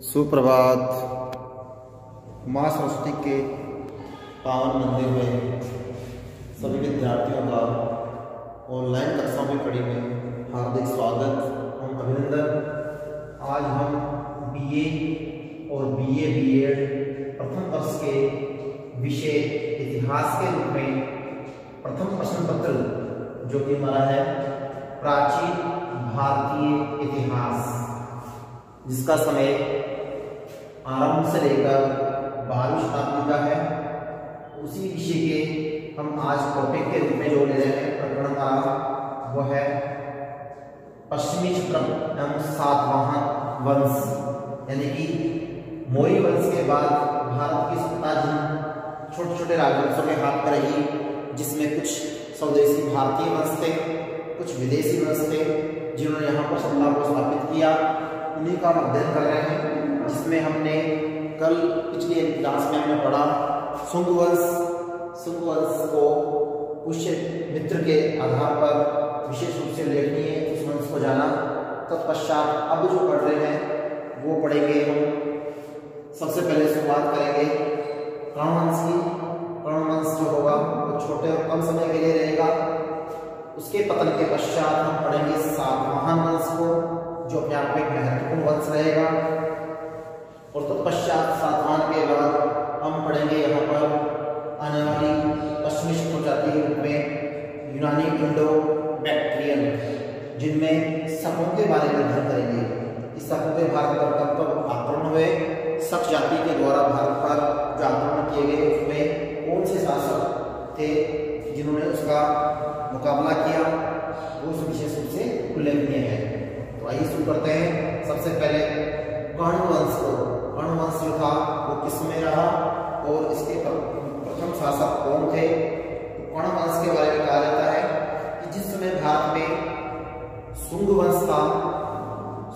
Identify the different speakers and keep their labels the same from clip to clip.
Speaker 1: सुप्रभात। माँ सरस्वती के पावन मंदिर में सभी विद्यार्थियों का ऑनलाइन कक्षाओं की कड़ी में हार्दिक स्वागत एवं अभिनंदन। आज हम बीए और बीए बीएड प्रथम वर्ष के विषय इतिहास के रूप में प्रथम प्रश्न पत्र जो कि हमारा है प्राचीन भारतीय इतिहास, जिसका समय आरंभ से लेकर 12वीं शताब्दी का है, उसी विषय के हम आज टॉपिक के रूप में जो ले रहे हैं प्रकरण हमारा वो है पश्चिमी क्षत्रप एवं सातवाहन वंश, यानी कि मौर्य वंश के बाद भारत की सत्ता जिन छोटे छोटे राजवंशों के हाथ में रही, जिसमें कुछ स्वदेशी भारतीय वंश थे, कुछ विदेशी वंश थे जिन्होंने यहाँ पर सत्ता को स्थापित किया। उन्हीं का हम अध्ययन कर रहे हैं, जिसमें हमने कल पिछले क्लास में हमने पढ़ा शुंग वंश को पुष्यमित्र के आधार पर विशेष रूप से उल्लेखनीय उस वंश को जाना। तत्पश्चात अब जो पढ़ रहे हैं वो पढ़ेंगे हम। सबसे पहले शुरुआत करेंगे कर्ण वंश की। कर्ण वंश जो होगा वो छोटे और कम समय के लिए रहेगा। उसके पतन के पश्चात हम पढ़ेंगे सातवाहन वंश को, जो अपने आप में एक महत्वपूर्ण वंश रहेगा। और तत्पश्चात सातवाहन के बाद हम पढ़ेंगे यहाँ पर आने वाली पश्चिमी क्षत्रप जाति के रूप में यूनानी इंडो बैक्ट्रियन, जिनमें शकों के बारे में अध्ययन करेंगे। इस शकों के भारत पर कब कब आक्रमण हुए, शक जाति के द्वारा भारत पर जो आक्रमण किए गए उसमें कौन से शासक थे जिन्होंने उसका मुकाबला किया, वो विशेष रूप से उल्लेखनीय है। तो आइए शुरू करते हैं। सबसे पहले कर्ण वंश को। कर्ण वंश जो था वो किस में रहा और इसके प्रथम शासक कौन थे? तो कर्ण वंश के बारे में कहा जाता है कि जिस समय भारत में शुंग वंश था,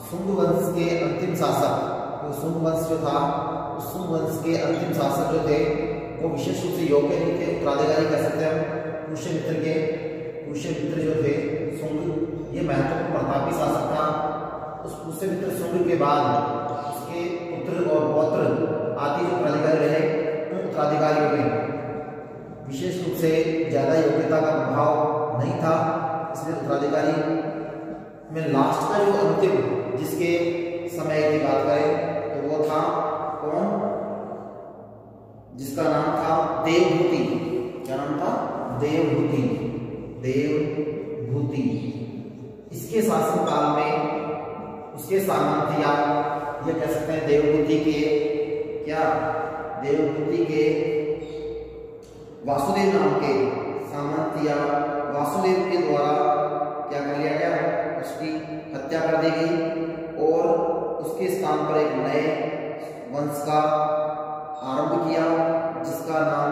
Speaker 1: शुंग वंश के अंतिम शासक, तो शुंग वंश जो था उस शुंग वंश के अंतिम शासक जो थे वो विशेष रूप से योग्य नहीं थे, उत्तराधिकारी कह सकते हैं हम पुष्यमित्र के। पुष्यमित्र जो थे शुंग, ये महत्वपूर्ण प्रतापी शासक था। उस पुष्यमित्र शुंग के बाद उसके पुत्र और पौत्र आदि जो उत्तराधिकारी रहे, उन उत्तराधिकारियों में विशेष रूप से ज्यादा योग्यता का प्रभाव नहीं था, इसलिए उत्तराधिकारी में लास्ट का जो अंतिम जिसके समय की बात करें तो वो था कौन? जिसका नाम था देवभूति। क्या नाम था? देवभूति। देवभूति। इसके शासन काल में उसके सामंत, या ये कह सकते हैं देवभूति के क्या, देवभूति के वासुदेव नाम के सामंत या वासुदेव के द्वारा क्या कर लिया गया, उसकी हत्या कर दी गई और उसके स्थान पर एक नए वंश का आरंभ किया, जिसका नाम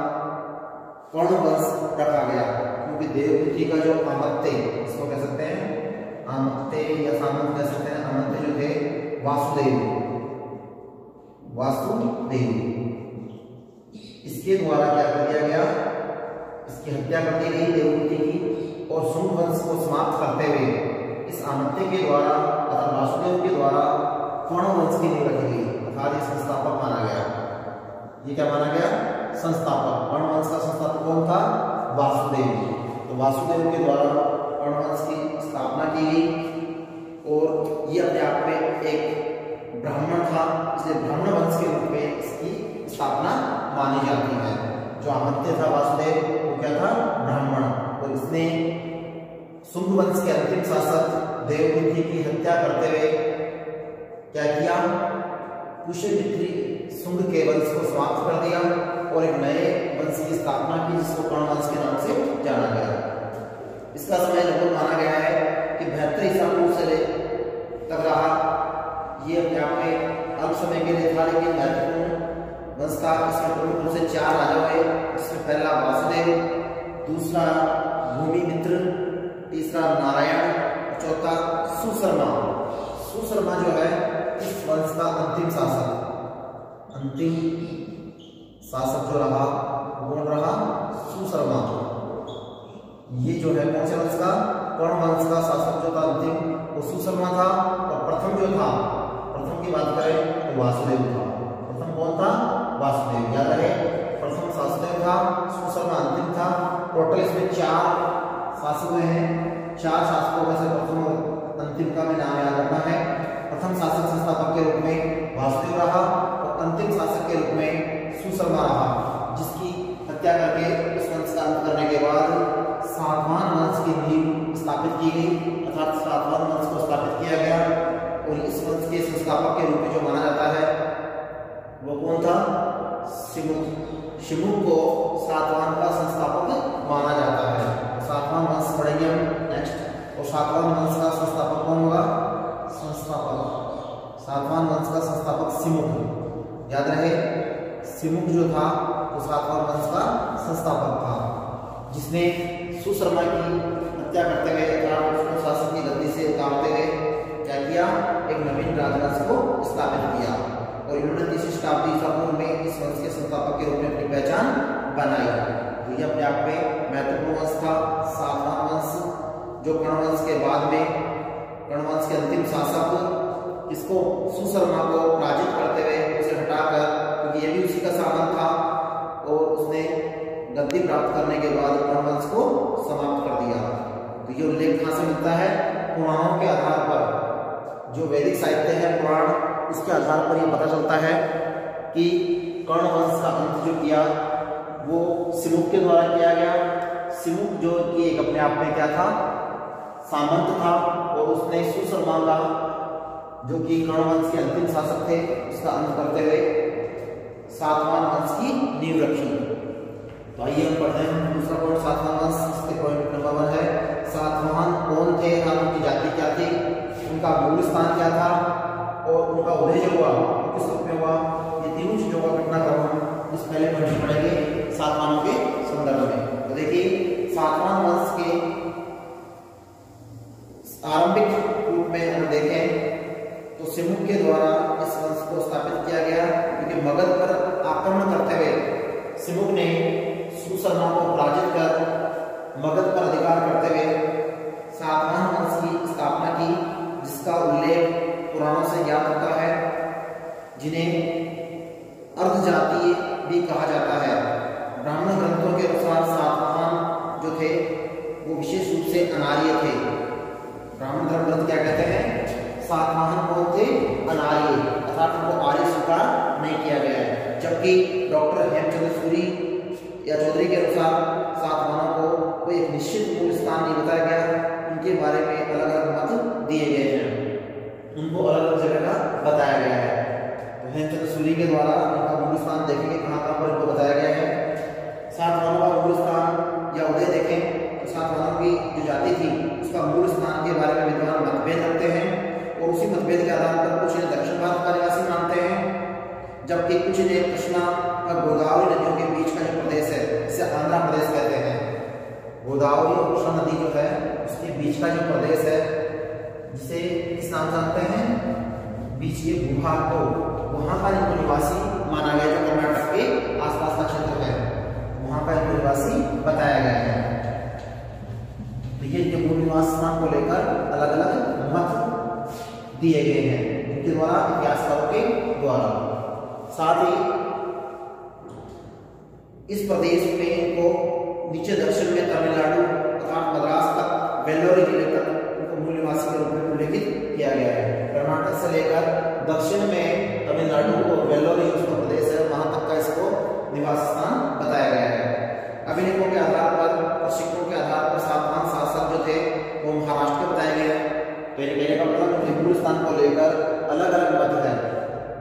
Speaker 1: कर्ण वंश रखा गया। क्योंकि देवभूति का जो आमत्ते, इसको कह सकते हैं आमत्ते या सामंत कह सकते हैं, आमत्ते जो थे वासुदेव, इसके द्वारा क्या कर दिया गया, इसकी हत्या कर दी गई देवभूति की, और शुंग वंश को समाप्त करते हुए इस आमत्ते के द्वारा अर्थात वासुदेव के द्वारा कर्ण वंश की नींव रखी गई, अर्थात ये संस्थापक माना गया। ये क्या माना गया? संस्थापक। कर्ण वंश का संस्थापक कौन था? वासुदेव। तो वासुदेव के द्वारा कर्ण वंश की स्थापना की गई और ये अपने आप में एक ब्राह्मण था, इसलिए ब्राह्मण वंश के रूप में इसकी स्थापना मानी जाती है। जो आमत्य था वासुदेव वो क्या था? ब्राह्मण। और इसने शुंग वंश के अंतिम शासक देवभूति की हत्या करते हुए क्या किया? पुष्यमित्री शुंग के वंश को समाप्त कर दिया और एक नए वंश की स्थापना की, जिसको कर्ण वंश के नाम से जाना गया। इसका समय लगभग माना गया है कि 72 ईसा पूर्व से तक रहा। ये अपने आप में अल्प समय के लिए था, लेकिन महत्वपूर्ण वंश था। इसमें प्रमुख रूप से 4 राजा हुए, जिसमें पहला वासुदेव, दूसरा भूमिमित्र, तीसरा नारायण और चौथा सुशर्मा। सुशर्मा जो है इस वंश का अंतिम शासक जो रहा कौन रहा? सुशर्मा। ये जो है कौन से वंश का? कर्ण वंश का शासक जो था अंतिम, वो सुशर्मा था। और प्रथम जो था, प्रथम की बात करें तो वासुदेव था। प्रथम कौन था? वासुदेव। याद रहे, प्रथम वासुदेव था, सुशर्मा अंतिम था। टोटल इसमें 4 शासक हुए हैं। 4 शासकों में से प्रथम और अंतिम का में नाम याद रखना है। प्रथम शासक संस्थापक के रूप में वासुदेव रहा और अंतिम शासक के रूप में सुशर्मा रहा, जिसकी हत्या करके उस वंश का अंत करने के बाद सातवाहन वंश की नींव स्थापित की गई, अर्थात सातवाहन वंश को स्थापित किया गया। और इस वंश के संस्थापक के रूप में जो माना जाता है वो कौन था? शिमुक। शिमुक को सातवाहन का संस्थापक माना जाता है। सातवाहन वंश पढ़ेंगे हम नेक्स्ट। और सातवाहन वंश का संस्थापक कौन होगा? सातवाहन वंश का संस्थापक शिमुक। याद रहे, शिमुक जो था वो सातवाहन वंश का संस्थापक था, जिसने सुशर्मा की हत्या करते हुए उसको शासन की गद्दी से उतारते हुए क्या किया? एक नवीन राजवंश को स्थापित किया। और इन्होंने 3री शताब्दी ईसा पूर्व में इस वंश के संस्थापक के रूप में अपनी पहचान बनाई। तो ये अपने आप में महत्वपूर्ण वंश था सातवाहन वंश, जो कर्ण वंश के बाद में कर्ण वंश के अंतिम शासक, इसको सुशर्मा को पराजित करते हुए उसे हटाकर, क्योंकि ये भी उसी का सामंत था, और उसने गद्दी प्राप्त करने के बाद कर्ण वंश को समाप्त कर दिया। तो ये उल्लेख कहाँ से मिलता है? पुराणों के आधार पर, जो वैदिक साहित्य है पुराण, उसके आधार पर यह पता चलता है कि कर्ण वंश का अंत जो किया वो शिमुक के द्वारा किया गया। शिमुक जो कि एक अपने आप में क्या था? सामंत था, और उसने सुशर्मा का, जो कि कर्ण वंश के अंतिम शासक थे, उसका अंत करते हुए सातवाहन वंश की नींव रखी। तो आइए हम पढ़ते हैं दूसरा पॉइंट, सातवाहन वंश। इसके पॉइंट नंबर 1 है सातवाहन कौन थे, उनकी जाति क्या थी, उनका मूल स्थान क्या था, और उनका उदय जो हुआ वो किस रूप में हुआ। ये तीनों चीजों का घटनाक्रम हम इस पहले पॉइंट में पढ़ेंगे सातवाहनों के संदर्भ में। तो देखिए, सातवाहन वंश के आरंभिक रूप में हम देखें तो शिमुक के द्वारा इस वंश को स्थापित किया गया, क्योंकि मगध पर आक्रमण करते हुए शिमुक ने सुशर्मा को पराजित कर मगध पर अधिकार करते हुए सातवाहन वंश की स्थापना की, जिसका उल्लेख पुराणों से ज्ञात होता है, जिन्हें अर्धजातीय भी कहा जाता है। ब्राह्मण ग्रंथों के अनुसार सातवाहन जो थे वो विशेष रूप से अनार्य थे। ब्राह्मण धर्म ग्रंथ क्या कहते हैं? सातवाहन कौन थे? अनार्य, अर्थात उनको आर्य स्वीकार नहीं किया गया है। जबकि डॉक्टर हेमचंद्र सूरी या चौधरी के अनुसार सातवाहनों को कोई एक निश्चित मूल स्थान नहीं बताया गया, उनके बारे में अलग अलग मत दिए गए हैं, उनको अलग अलग जगह का बताया गया है। तो हेमचंद्र सूरी के द्वारा उनका मूल स्थान देखेंगे कहाँ कहाँ पर इनको बताया गया है। सातवाहनों का मूल स्थान या उदय देखें तो सातवाहनों की जो जाति थी उसका मूल स्थान के बारे में विद्वान मतभेद रखते हैं, और उसी मतभेद के आधार पर कुछ इन्हें दक्षिण भारत का निवासी मानते हैं, जबकि कुछ इन्हें कृष्णा और गोदावरी नदियों के बीच का जो प्रदेश है, इसे आंध्र प्रदेश कहते हैं। गोदावरी और कृष्णा नदी जो है उसके बीच का जो प्रदेश है, जिसे किस नाम जानते हैं? बीच के भूभाग को, वहां का इनको निवासी माना गया, जो कर्नाटक के आसपास का क्षेत्र है, वहां का इनको निवासी बताया गया है। तो ये इनके मूल निवास स्थान को लेकर अलग अलग मत दिए गए हैं इनके द्वारा, इतिहासकारों के द्वारा। साथ ही इस प्रदेश में इनको नीचे दक्षिण में तमिलनाडु अर्थात मद्रास तक, वेल्लोरी जिले तक इनको मूल निवासी के रूप में उल्लेखित किया गया है। कर्नाटक से लेकर दक्षिण में तमिलनाडु और वेल्लोरी जो प्रदेश है वहां तक का इसको निवास स्थान बताया गया है। अभिलेखों के आधार पर और सिक्कों के आधार पर सातवाहन शासक जो थे वो महाराष्ट्र के बताए गए हैं। तो ये कहने का मतलब मूल स्थान को लेकर अलग अलग मत है,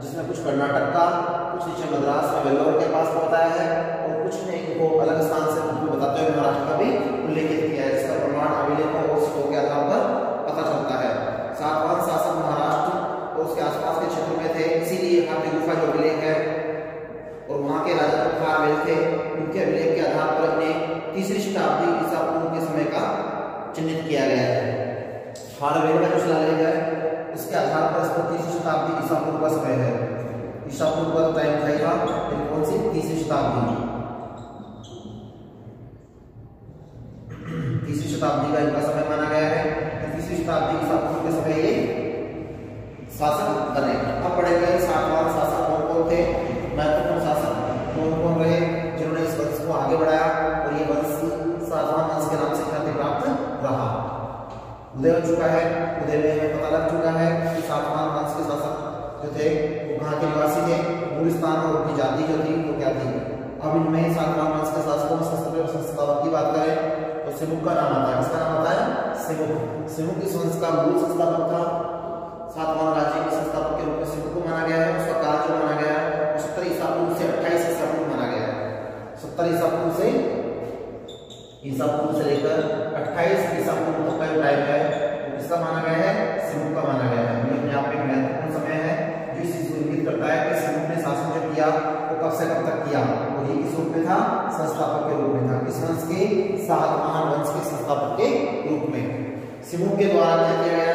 Speaker 1: जिसमें कुछ कर्नाटक का, कुछ नीचे मद्रास में वेल्लोर के पास बताया है, और कुछ ने इनको अलग स्थान से उनको बताते हुए महाराष्ट्र का भी उल्लेखित किया है, जिसका प्रमाण अभिलेखों और सिक्कों के आधार पर पता चलता है। सातवाहन शासक महाराष्ट्र और उसके आसपास के क्षेत्र में थे, इसीलिए यहाँ पे गुफा जो अभिलेख है और वहाँ के राजा खारवेल थे, उनके अभिलेख के आधार पर इन्हें 3री शताब्दी ईसा पूर्व के समय का चिन्हित किया गया है। खारवेल का जो शिलालेख है इसके आधार पर इसको 3री शताब्दी ईसा पूर्व का समय है। ईसा पूर्व का टाइम था कौन सी? 3री शताब्दी। 3री शताब्दी का इनका समय माना गया है। 3री शताब्दी ईसा पूर्व के समय ये शासक बने। अब पढ़ेंगे सातवाहन सिमुक का नाम आता है। किसका नाम आता है? सिमुक। सिमुक इस वंश का मूल संस्थापक था। सातवाहन राज्य के संस्थापक के रूप में सिमुक को माना गया है। उसका काल जो माना गया है वो 70 ईसा पूर्व से 28 ईसा पूर्व माना गया है। 70 ईसा पूर्व से लेकर 28 ईसा पूर्व तक का जो टाइम है वो किसका माना गया है? सिमुक का माना गया है। ये अपने आप में एक महत्वपूर्ण समय है जो इस चीज को इंगित करता है कि सिमुक ने शासन जो किया वो कब से कब तक किया। और ये किस रूप में था? संस्थापक के रूप में था। किस वंश के? सातवाहन वंश के संस्थापक के रूप में। सिमुक के द्वारा क्या किया गया?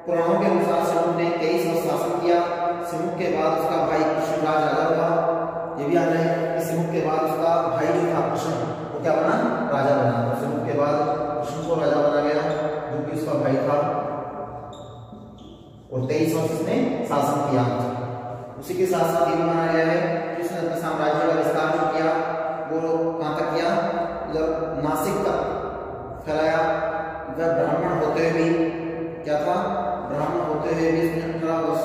Speaker 1: पुराणों के अनुसार सिमुक ने 23 वर्ष शासन किया। सिमुक के बाद उसका भाई कृष्णराज राजा हुआ। ये भी याद है कि सिमुक के बाद उसका भाई जो था कृष्ण वो क्या बना? राजा बना। तो सिमुक के बाद कृष्ण को राजा बना गया जो कि उसका भाई था और 23 वर्ष उसने शासन किया। उसी के साथ साथ ये भी माना गया है कि उसने अपने साम्राज्य का विस्तार जो किया वो कहाँ तक किया? मतलब नासिक तक फैलाया। वह ब्राह्मण होते हुए भी क्या था? ब्राह्मण होते हुए भी उसने 18 वर्ष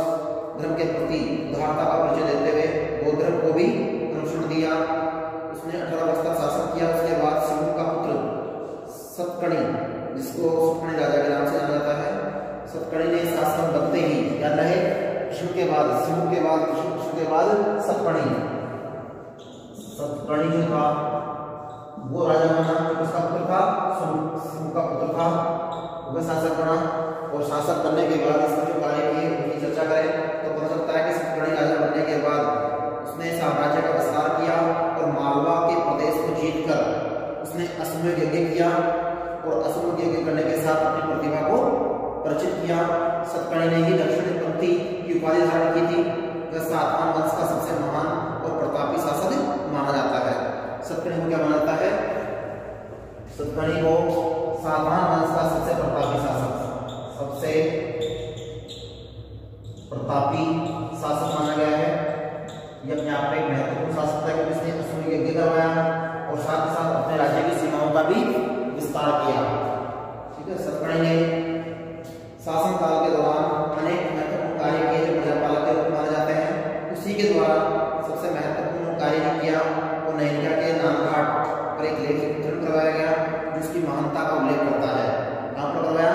Speaker 1: धर्म के प्रति उदारता का परिचय देते हुए बौद्ध धर्म को भी अनुसरण दिया। उसने 18 वर्ष तक शासन किया। उसके बाद सिमुक का पुत्र सतकर्णी, जिसको सतकर्णी राजा के नाम से जाना जाता है, सतकर्णी ने शासन बनते ही याद रहे कृष्ण के बाद सिमुक के बाद कृष्ण के बाद सतकर्णी जो था वो राजा बना। उसका पुत्र था सिमुक का पुत्र था, वो शासक बना। और शासक बनने के बाद इसने जो कार्य किए उनकी चर्चा करें तो पता चलता है कि सतकर्णी राजा बनने के बाद उसने साम्राज्य का विस्तार किया और मालवा के प्रदेश को जीतकर उसने अश्वमेध यज्ञ किया और अश्वमेध यज्ञ करने के साथ अपनी प्रतिभा को परिचित किया। सतकर्णी ने ही दक्षिण पंथी की उपाधि धारण की थी। वह सातवाहन वंश का सबसे महान और प्रतापी शासक माना जाता है। सतकर्णी को क्या माना जाता है? सतकर्णी को सातवाहन वंश का सबसे प्रतापी शासक माना गया है। ये अपने आप में एक महत्वपूर्ण शासक था क्योंकि इसने अश्वमेध यज्ञ करवाया और साथ ही साथ अपने राज्य की सीमाओं का भी विस्तार किया। ठीक है। सतकर्णी ने शासन काल के दौरान अनेक महत्वपूर्ण कार्य किए जो प्रजापालक के रूप में माने जाते हैं। उसी के द्वारा सबसे महत्वपूर्ण कार्य जो किया वो नैनिका के नानघाट पर एक लेख चित्रण करवाया गया जिसकी महानता का उल्लेख करता है। कहाँ पर करवाया?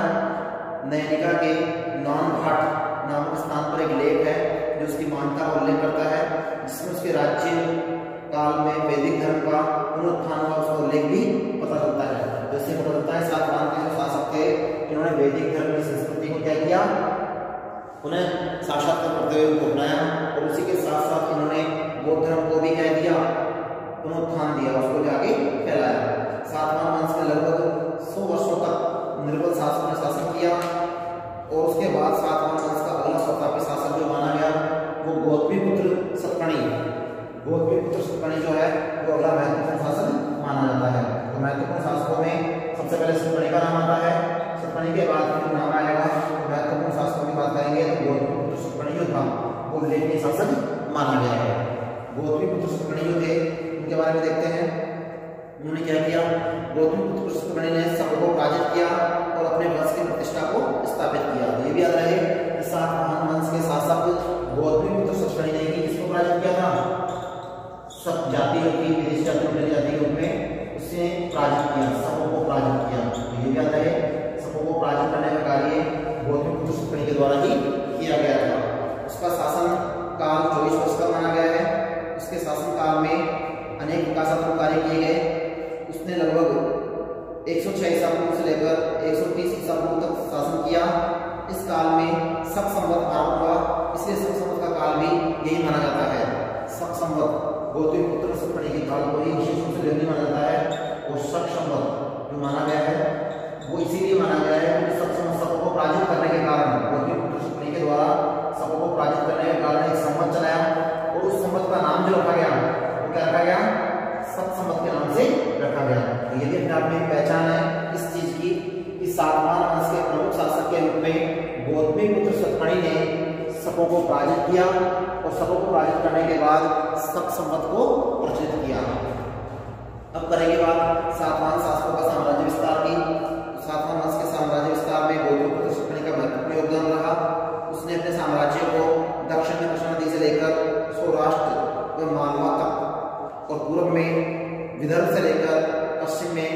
Speaker 1: नैनिका के नानघाट नामक स्थान पर एक लेख है जो उसकी महानता का उल्लेख करता है, जिसमें उसके राज्य काल में वैदिक धर्म का पुनरुत्थान का उसका उल्लेख भी पता चलता है। जैसे पता चलता है सातवाहन के जो शासक थे इन्होंने वैदिक धर्म की संस्कृति को क्या किया? उन्हें साक्षात्कार करते हुए उनको अपनाया और उसी के साथ साथ इन्होंने बौद्ध धर्म को भी क्या दिया? पुनरुत्थान दिया, उसको आगे फैलाया। सातवाहन वंश में लगभग 100 वर्षों तक निर्बल शासक ने शासन किया और उसके बाद सातवाहन वंश का अगला प्रतापी शासक जो माना गया वो गौतमीपुत्र सतकर्णी जो है वो अगला महत्वपूर्ण शासक माना जाता है। तो महत्वपूर्ण शासकों में सबसे पहले सतकर्णी का नाम आता है। सतकर्णी के बाद जो नाम आएगा तो महत्वपूर्ण शासकों की बात करेंगे तो गौतमीपुत्र सतकर्णी जो था वो उल्लेखनीय शासक माना गया है। गौतमीपुत्र सतकर्णी जो थे उनके बारे में देखते हैं। उन्होंने क्या किया? गौतमीपुत्र सतकर्णी ने सबको पराजित किया और अपने वंश की प्रतिष्ठा को स्थापित किया। ये भी याद रहे कि सातवाहन वंश के शासक गौतमीपुत्र सतकर्णी ने ही किसको पराजित किया था? सब जातियों की विदेशी जाति के रूप में उसने पराजित किया, सबों को पराजित किया। तो ये भी याद रहे सबों को पराजित करने का कार्य गौतमीपुत्र सतकर्णी के द्वारा ही किया गया था। उसका शासन काल 24 वर्ष का माना गया है। उसके शासन काल में अनेक विकासात्मक कार्य किए गए। उसने लगभग 106 ईसा पूर्व से लेकर 130 ईसा पूर्व तक शासन किया। इस काल में शक संवत आरंभ हुआ, इसलिए शक संवत का काल भी यही माना जाता है। शक संवत गौतमीपुत्र सतकर्णी के काल को ही विशेष रूप से लेनी माना जाता है। और शक संवत जो माना गया है वो इसीलिए माना गया है क्योंकि शक संवत सबों को पराजित करने के कारण गौतमीपुत्र सतकर्णी के द्वारा सबों को पराजित करने के कारण एक संवत चलाया और उस संवत का नाम जो रखा गया वो क्या रखा गया? सत संवत के नाम से रखा गया। तो ये भी अपने आप में पहचान है इस चीज की कि सातवाहन वंश के प्रमुख शासक के रूप में गौतमीपुत्र सतकर्णी ने सबों को पराजित किया और सबों को पराजित करने के बाद सत संवत को प्रचलित किया। अब करेंगे बात सातवाहन शासकों का साम्राज्य विस्तार की। सातवाहन वंश के साम्राज्य विस्तार में गौतमीपुत्र सतकर्णी का महत्वपूर्ण योगदान रहा। उसने अपने साम्राज्य को दक्षिण में कृष्णा नदी से लेकर सौराष्ट्र व मालवा तक और पूर्व में विदर्भ से लेकर पश्चिम में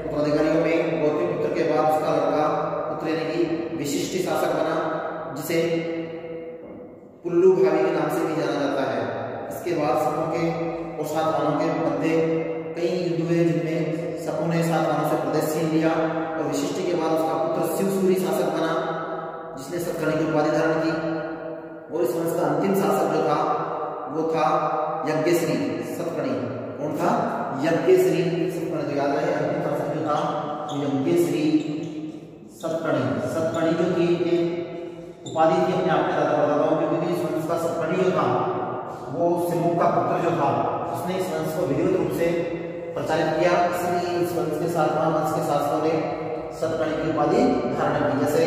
Speaker 1: उत्तराधिकारियों में गौतमीपुत्र के बाद उसका लड़का पुत्र यानी कि विशिष्ट शासक बना, जिसे पुल्लू भावी के नाम से भी जाना जाता है। इसके बाद शकों के और सातवाहनों के मध्य कई युद्ध हुए, जिनमें शकों ने सातवाहनों से प्रदेश छीन लिया और विशिष्ट के बाद उसका पुत्र शिवसूरी शासक बना, जिसने सतकर्णी की उपाधि धारण की। और इस वंश का अंतिम शासक जो था वो था यज्ञश्री सतकर्णी। कौन था? यज्ञश्री सतकर्णी। तो याद रहे, अंतिम शासक जो था यज्ञश्री सतकर्णी। सतकर्णी जो थी एक उपाधि थी अपने आप में दादा परदादाओं की, क्योंकि इस वंश का सतकर्णी जो था वो सिमुक का पुत्र जो था, उसने इस वंश को विधिवत रूप से प्रचारित किया। इसलिए इस वंश के सातवां वंश के शासकों ने सतकर्णी की उपाधि धारण की। जैसे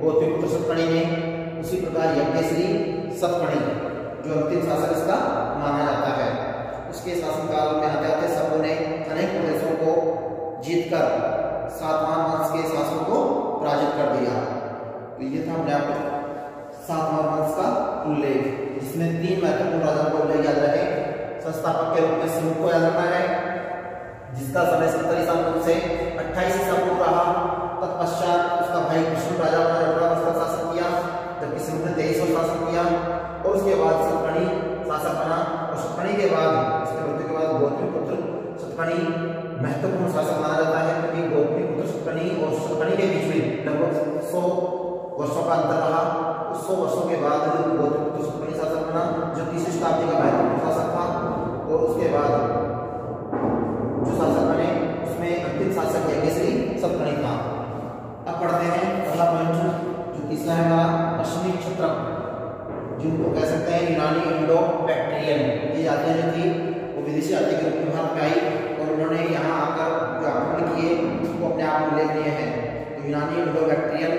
Speaker 1: गौतमीपुत्र सतकर्णी ने, उसी प्रकार यज्ञश्री सतकर्णी जो अंतिम शासक इसका माना जाता है। उसके शासनकाल में आते आते शकों ने अनेक प्रदेशों को जीतकर सातवां वंश के शासकों को पराजित कर दिया। तो ये था अपने आप सातवां वंश का उल्लेख, जिसमें 3 महत्वपूर्ण राजाओं का उल्लेख याद रहे। संस्थापक के रूप में सिमुक को याद रखना है, जिसका समय 70 ईसा पूर्व से 28 ईसा पूर्व रहा। तत्पश्चात उसका भाई कृष्ण राजा ने 18 वर्ष तक शासन किया, जबकि सिमुक ने 23 वर्ष शासन किया। और उसके बाद सतकर्णी शासक बना, और सतकर्णी के बाद, उसके मृत्यु के बाद गौतमीपुत्र सतकर्णी महत्वपूर्ण शासक माना जाता है, क्योंकि गौतमीपुत्र सतकर्णी और सतकर्णी के बीच में लगभग 100 वर्षों का अंतर रहा। उस 100 वर्षों के बाद गौतमीपुत्र सतकर्णी शासक बना, जो 30वीं शताब्दी का महत्वपूर्ण शासक था। और उसके बाद जो शासक बने उसमें अंतिम शासक यज्ञश्री सतकर्णी था। अब पढ़ते हैं अगला पॉइंट, जो तीसरा है हमारा पश्चिमी क्षत्रप, जिनको कह सकते हैं यूनानी इंडो बैक्ट्रियन। ये जातियां जो थी वो विदेशी जाति के रूप में भारत में आई, और उन्होंने यहाँ आकर जो आक्रमण किए वो अपने आप में उल्लेखनीय है। तो यूनानी इंडो बैक्ट्रियन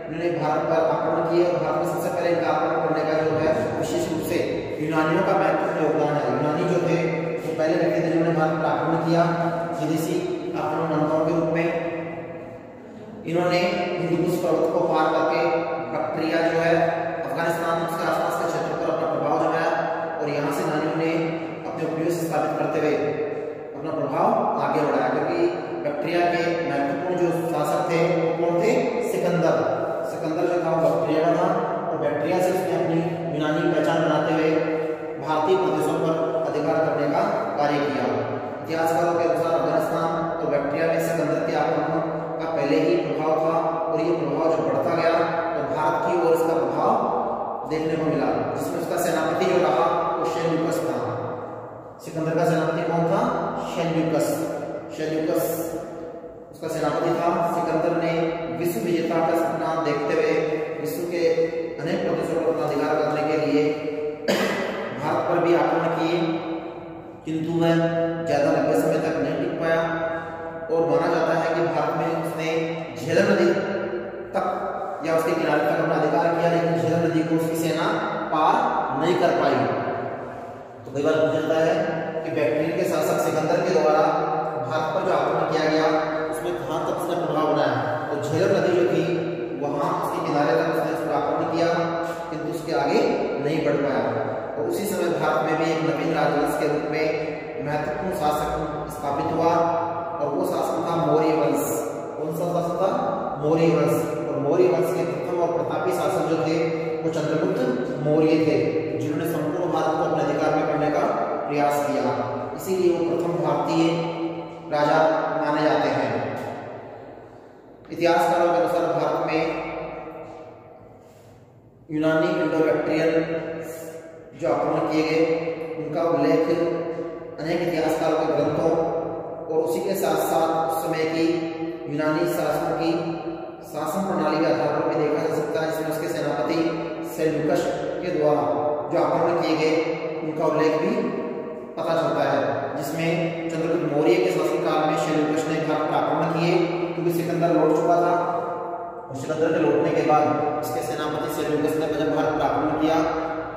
Speaker 1: उन्होंने भारत पर आक्रमण किए, और भारत में सबसे पहले इनका आक्रमण करने का जो है विशेष रूप से यूनानियों का महत्वपूर्ण योगदान है। यूनानी जो थे वो पहले व्यक्ति थे जिन्होंने भारत पर आक्रमण किया विदेशी आक्रमणकारियों के रूप में। इन्होंने हिंदुकुश पर्वत को पार करके बक्ट्रिया जो है अफगानिस्तान उसके आसपास के क्षेत्र पर अपना प्रभाव जमाया, और यहाँ से यूनानियों ने अपने उपनिवेश स्थापित करते हुए अपना प्रभाव आगे बढ़ाया। क्योंकि बक्ट्रिया के महत्वपूर्ण जो शासक थे वो कौन थे? सिकंदर। सिकंदर जो था वो बक्ट्रिया का था, और बक्ट्रिया से उसने अपनी यूनानी पहचान बनाते हुए भारतीय प्रदेशों पर अधिकार करने का कार्य किया। इतिहासकारों के अनुसार अफगानिस्तान और बक्ट्रिया में सिकंदर के आक्रमण का पहले ही प्रभाव था, और ये प्रभाव जब बढ़ता गया तो भारत की ओर इसका प्रभाव देखने को मिला, जिसमें उसका सेनापति जो रहा वो शेल्यूकस था। सिकंदर का सेनापति कौन था? शेल्यूकस। शेल्यूकस उसका सेनापति था। सिकंदर ने विश्व विजेता का सपना देखते हुए विश्व के अनेक प्रदेशों पर अपना अधिकार करने के लिए भारत पर भी आक्रमण किए, किंतु वह ज्यादा लंबे समय तक नहीं टिक पाया, और माना जाता है कि भारत में उसने झेलम नदी तक या उसके किनारे तक अपना अधिकार किया, लेकिन झेलम नदी को उसकी सेना पार नहीं कर पाई। तो कई बार पूछा जाता है कि बैक्ट्रियन के शासक सिकंदर के द्वारा भारत पर जो आक्रमण किया गया उसमें कहाँ तक उसने प्रभाव बनाया। तो झेलम नदी जो थी वहाँ उसके किनारे तक उसने उस पर आक्रमण किया, किंतु उसके आगे नहीं बढ़ पाया। और उसी समय भारत में भी एक नवीन राजवंश के रूप में महत्वपूर्ण शासक स्थापित हुआ, और वो शासन था मौर्य वंश। कौन सा शासन था? मौर्य वंश। और मौर्य वंश के प्रथम और प्रतापी शासक जो थे वो चंद्रगुप्त मौर्य थे, जिन्होंने संपूर्ण भारत को अपने अधिकार में करने का प्रयास किया। इसीलिए वो प्रथम भारतीय राजा माने जाते हैं। इतिहासकारों के अनुसार भारत में यूनानी इंडो बैक्ट्रियन जो आक्रमण किए गए उनका उल्लेख अनेक इतिहासकारों के ग्रंथों, और उसी के साथ साथ उस समय की यूनानी शासकों की शासन प्रणाली के आधार पर भी देखा जा सकता है, जिसमें उसके सेनापति सेल्यूकस के द्वारा जो आक्रमण किए गए उनका उल्लेख भी पता चलता है, जिसमें चंद्रगुप्त मौर्य के शासनकाल में सेल्यूकस ने भारत पर आक्रमण किए, क्योंकि सिकंदर लौट चुका था। और सिकंदर के लौटने के बाद इसके सेनापति सेल्यूकस ने जब भारत पर आक्रमण किया,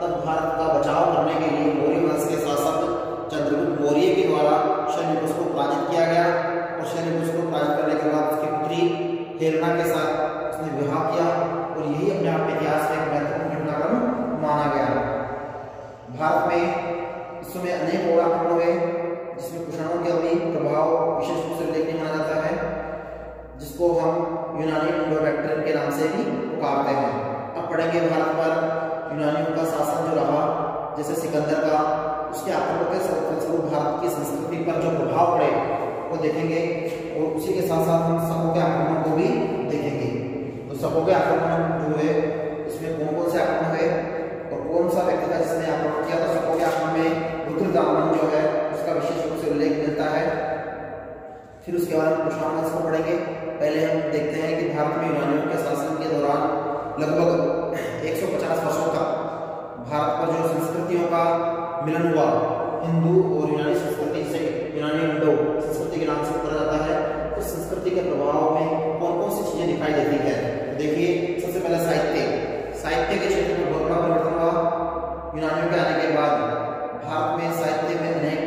Speaker 1: तब भारत का बचाव करने के लिए मौर्य वंश के शासक चंद्रगुप्त मौर्य के द्वारा शेल्यूकस को पराजित किया गया, और शेल्यूकस को पराजित करने के बाद उसकी पुत्री हेलेना के साथ उसने विवाह किया, और यही अपने आप में इतिहास में एक महत्वपूर्ण घटनाक्रम माना गया। भारत में इस समय अनेक और आक्रमण हुए, जिसमें कुषाणों की अवधि पढ़ेंगे भारत पर यूनानियों का शासन जो रहा, जैसे सिकंदर का, उसके आक्रमण के फलस्वरूप भारत की संस्कृति पर जो प्रभाव पड़े वो देखेंगे। और उसी के साथ साथ हम शकों के आक्रमण को भी देखेंगे। तो शकों के आक्रमण जो है इसमें कौन कौन से आक्रमण हुए और कौन सा व्यक्ति था जिसने आक्रमण किया। तो शकों के आक्रमण में रुद्रदामन जो है उसका विशेष रूप से उल्लेख मिलता है। फिर उसके बाद हम कुशाण को पढ़ेंगे। पहले हम देखते हैं कि भारत में यूनानियों के शासन के दौरान लगभग 150 वर्षों तक भारत पर जो संस्कृतियों का मिलन हुआ, हिंदू और यूनानी संस्कृति से यूनानी इंडो संस्कृति के नाम से कहा जाता है। तो संस्कृति के प्रभाव में कौन कौन सी चीजें दिखाई देती है। देखिए सबसे पहले साहित्य के क्षेत्र में बहुत बड़ा परिवर्तन हुआ। यूनानियों के आने के बाद भारत में साहित्य में अनेक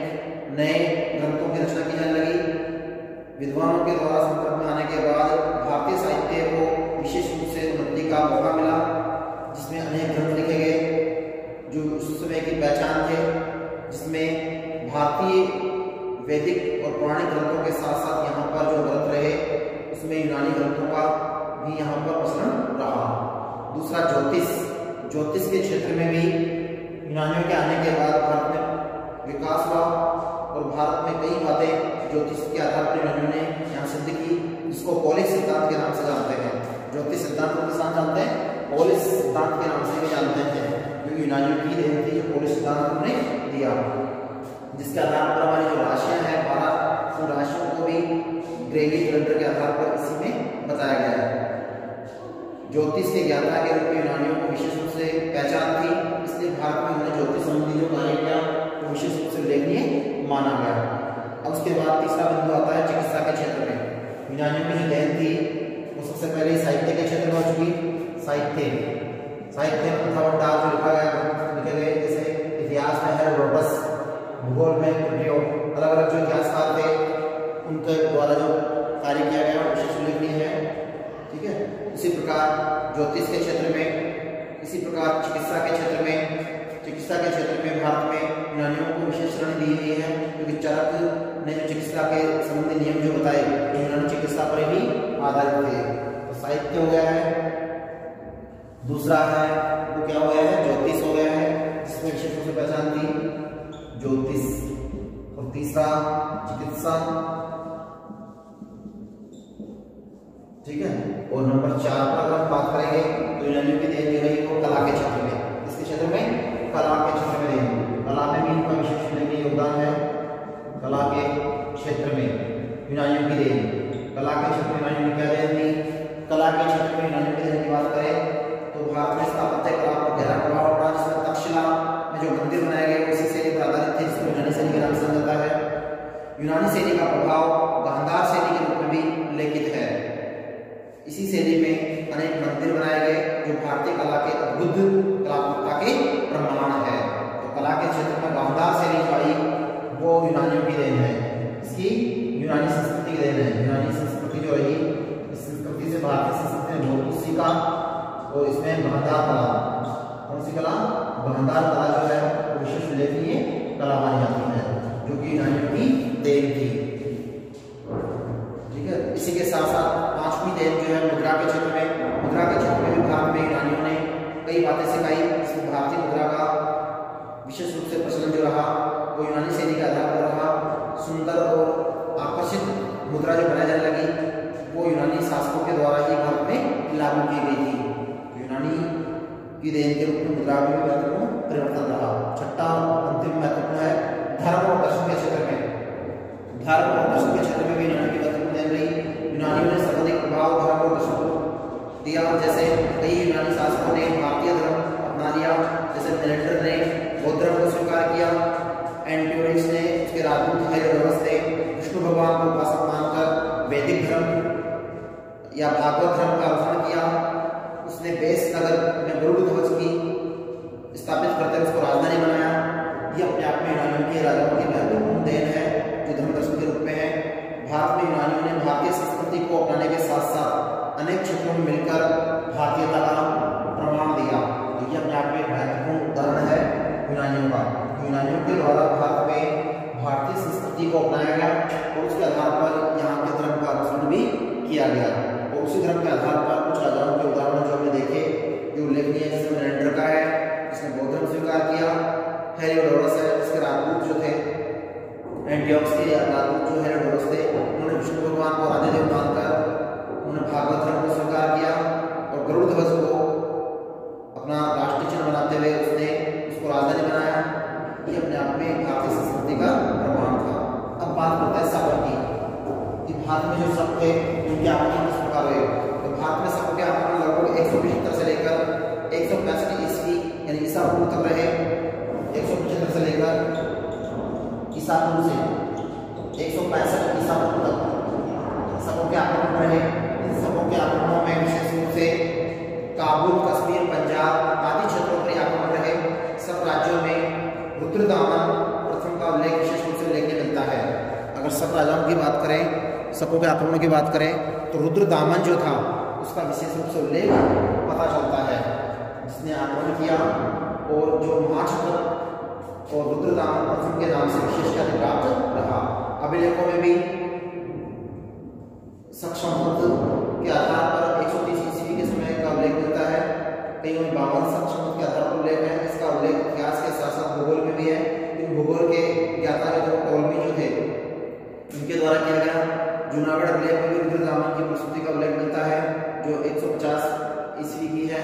Speaker 1: नए ग्रंथों की रचना की जाने लगी। विद्वानों के द्वारा संपर्क में आने के बाद भारतीय साहित्य को विशेष रूप से उन्नति का मौका मिला, जिसमें अनेक ग्रंथ लिखे गए जो उस समय की पहचान थे, जिसमें भारतीय वैदिक और पौराणिक ग्रंथों के साथ साथ यहाँ पर जो ग्रंथ रहे उसमें यूनानी ग्रंथों का भी यहाँ पर प्रचलन रहा। दूसरा ज्योतिष के क्षेत्र में भी यूनानियों के आने के बाद भारत में विकास हुआ और भारत में कई बातें ज्योतिष के आधार पर यूनानियों ने यहाँ सिद्ध की, जिसको पॉलिस सिद्धांत के नाम से जानते हैं। ज्योतिष सिद्धांत को किसान जानते हैं, पॉलिस सिद्धांत के नाम से भी जानते हैं, क्योंकि यूनानियों की देन थी जो पॉलिस सिद्धांत उन्होंने दिया, जिसके आधार पर हमारी जो राशियां हैं 12, उन राशियों को भी ग्रेविक कैलेंडर के आधार पर इसी में बताया गया है। ज्योतिष के ज्ञाता के रूप में यूनानियों को विशेष रूप से पहचान थी, इसलिए भारत में उन्होंने ज्योतिष संबंधी जो कार्य किया वो विशेष रूप से उल्लेखनीय माना गया। अब उसके बाद तीसरा बिंदु आता है चिकित्सा के क्षेत्र में। यूनानियों की जो देन थी वो सबसे पहले साहित्य के क्षेत्र में हो चुकी। साहित्य में भट्टार जो लिखे गए, जैसे इतिहास में हेरोडोटस, भूगोल में प्लूटो, अलग अलग जो इतिहासकार थे उनके द्वारा जो कार्य किया गया वो विशेष उल्लेखनीय है। ठीक है, इसी प्रकार ज्योतिष के क्षेत्र में, इसी प्रकार चिकित्सा के क्षेत्र में भारत में यूनानियों को विशेष श्रेणी दी गई है, क्योंकि चरक ने जो चिकित्सा के संबंधी नियम जो बताए वो यूनानी चिकित्सा पर ही आधारित थे। तो साहित्य हो गया है, दूसरा है वो क्या हो गया है, ज्योतिष हो गया है, जिसमें विशेष रूप से पहचान थी ज्योतिष, और तीसरा चिकित्सा। ठीक है, और नंबर 4 पर अगर हम बात करेंगे तो यूनानियों की देन जो रही वो कला के क्षेत्र में, इसके क्षेत्र में कला के क्षेत्र में देन, कला में भी इनका विशेष उल्लेखनीय योगदान है। कला के क्षेत्र में यूनानियों की देन, कला के क्षेत्र में यूनानियों की क्या देन थी। कला के क्षेत्र में यूनानियों की देन की बात करें तो भारत में स्थापत्य कला पर गहरा प्रभाव पड़ा, जिसमें तक्षशिला में जो मंदिर बनाए गए वो इसी शैली पर आधारित थे, जिसको यूनानी शैली के नाम से जाना जाता है। यूनानी शैली का प्रभाव गांधार शैली के रूप में भी उल्लेखित है। इसी शैली में अनेक मंदिर बनाए गए जो भारतीय कला के अद्भुत कलात्मकता के प्रमाण है। तो कला के क्षेत्र में गांधार शैली जो आई वो यूनानियों की देन है, इसकी यूनानी संस्कृति की देन है। यूनानी संस्कृति जो रही, इस संस्कृति से भारतीय संस्कृति ने बहुत कुछ सीखा, और इसमें गांधार कला, कौन सी कला, गांधार कला जो है वो विशेष उल्लेखनीय कला मानी जाती है, जो कि यूनानियों की देन थी। ठीक है, इसी के साथ साथ 5वीं देन जो है मुद्रा के क्षेत्र में भी भारत में यूनानियों ने कई बातें सिखाई। इसमें भारतीय मुद्रा का विशेष रूप से प्रचलन जो रहा वो यूनानी शैली के आधार पर रहा। सुंदर और आकर्षित मुद्रा जो बनाई जाने लगी वो यूनानी शासकों के द्वारा ही भारत में लागू की गई थी। यूनानी की देन के रूप में मुद्रा में महत्वपूर्ण परिवर्तन रहा। छठा अंतिम महत्वपूर्ण है धर्म और दर्शन के क्षेत्र में। धर्म और दर्शन के क्षेत्र में भी यूनानी की महत्वपूर्ण देन रही। यूनानियों ने सर्वाधिक प्रभाव धर्म और दर्शन को दिया। जैसे कई यूनानी शासकों ने भारतीय धर्म अपना लिया, जैसे मेनेंडर ने बौद्ध धर्म को स्वीकार किया, एंटियोनिक्स ने उसके राजदूत हेरोडोटस थे विष्णु भगवान को उपासक मानकर वैदिक धर्म या भागवत धर्म का अनुसरण किया। उसने बेस नगर में गरुड़ ध्वज की स्थापित करते हुए उसको राजधानी बनाया। ये अपने आप में यूनानियों के राजाओं की महत्वपूर्ण देन है जो धर्म दर्शन के रूप में है। भारत में यूनानियों ने भारतीय संस्कृति को अपनाने के साथ साथ अनेक क्षेत्रों में मिलकर भारतीयता का प्रमाण दिया। तो ये अपने आप में महत्वपूर्ण उदाहरण है यूनानियों का। यूनानियों के द्वारा भारत में भारतीय संस्कृति को अपनाया गया और उसके आधार पर यहाँ के धर्म का अनुसरण भी किया गया, और उसी धर्म के आधार पर कुछ राजाओं के उदाहरण जो हमने देखे जो उल्लेखनीय है, जिसमें मेनेंडर का है जिसने बौद्ध धर्म स्वीकार किया, हेरोडोटस है जिसके राजदूत जो थे, एंटियोकस के राजदूत जो हेरोडोटस थे, उन्होंने विष्णु भगवान को आदिदेव मानकर उन्होंने भागवत धर्म को स्वीकार किया और गरुड़ ध्वज को अपना राष्ट्रीय चिन्ह बनाते हुए उसने उसको राजधानी बनाया। ये अपने आप में भारतीय संस्कृति का प्रमाण था। अब बात करते हैं शक की कि भारत में जो शक थे उनके आक्रमण किस प्रकार हुए। तो भारत में शक के आक्रमण लगभग 175 से लेकर 165 ईस्वी यानी ईसा पूर्व तक रहे। 175 से लेकर ईसा पूर्व से 165 ईसा पूर्व तक शकों के आक्रमण रहे। इन शकों के आक्रमणों में विशेष रूप से काबुल, कश्मीर, पंजाब आदि क्षेत्रों पर आक्रमण रहे। सब राज्यों में रुद्रदामन प्रथम का उल्लेख विशेष रूप से उल्लेखनीय मिलता है। अगर सब राजाओं की बात करें, शकों के आक्रमणों की बात करें, तो रुद्रदामन जो था उसका विशेष रूप से उल्लेख पता चलता है, जिसने आक्रमण किया और जो महाक्षत्र और रुद्रदामन प्रथम के नाम से विशेष ख्याति प्राप्त रहा। अभिलेखों में भी शक संवत के आधार पर 130 ईस्वी के समय का उल्लेख मिलता है। कईयों में 52 शक संवत के आधार पर उल्लेख है। इसका उल्लेख इतिहास के साथ साथ भूगोल में भी है। इन भूगोल के ज्ञाता जो थे टोलमी जो थे उनके द्वारा किया गया। जूनागढ़ अभिलेख में भी रुद्रदामन की प्रस्तुति का उल्लेख मिलता है जो 150 ईस्वी की है।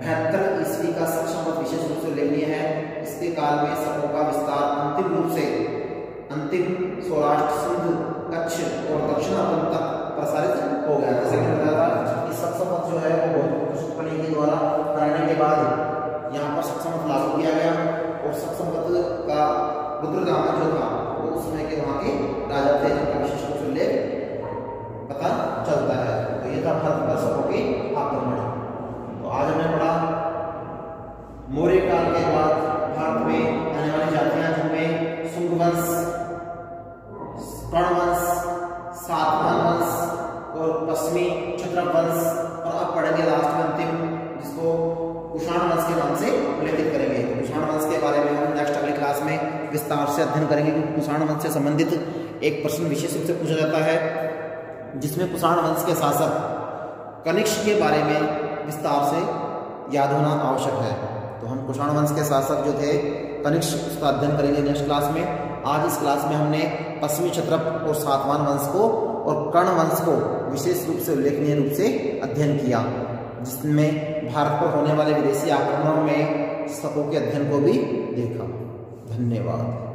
Speaker 1: 72 ईस्वी का शक संवत विशेष रूप से उल्लेखनीय है। इसके काल में शकों का विस्तार अंतिम रूप से सौराष्ट्र, सिंध, कच्छ और दक्षिणापन तक प्रसारित हो गया। जैसे कि बताया था कि शक संवत जो है वो पुष्पनी के द्वारा कराने के बाद यहाँ पर शक संवत लागू किया गया और शक संवत का रुद्रदामन जो था वो उस समय के वहाँ के राजा थे जिनका विशेष रूप से उल्लेख पता चलता है। तो ये था भारत पर शकों के आक्रमण। तो आज हमने पढ़ा मौर्य काल के बाद भारत में आने वाली जातियां, जिनमें शुंग वंश, कर्ण वंश, सातवाहन वंश और पश्चिमी क्षत्रप वंश, और अब पढ़ेंगे लास्ट में अंतिम जिसको कुषाण वंश के नाम से उल्लेखित करेंगे। कुषाण वंश के बारे में हम नेक्स्ट अगली क्लास में विस्तार से अध्ययन करेंगे, क्योंकि कुषाण वंश से संबंधित एक प्रश्न विशेष रूप से पूछा जाता है जिसमें कुषाण वंश के शासक कनिष्क के बारे में विस्तार से याद होना आवश्यक है। तो हम कुषाण वंश के शासक जो थे कनिष्क, उसका अध्ययन करेंगे नेक्स्ट क्लास में। आज इस क्लास में हमने पश्चिमी क्षत्रप और सातवाहन वंश को और कर्ण वंश को विशेष रूप से उल्लेखनीय रूप से अध्ययन किया, जिसमें भारत पर होने वाले विदेशी आक्रमणों में शकों के अध्ययन को भी देखा। धन्यवाद।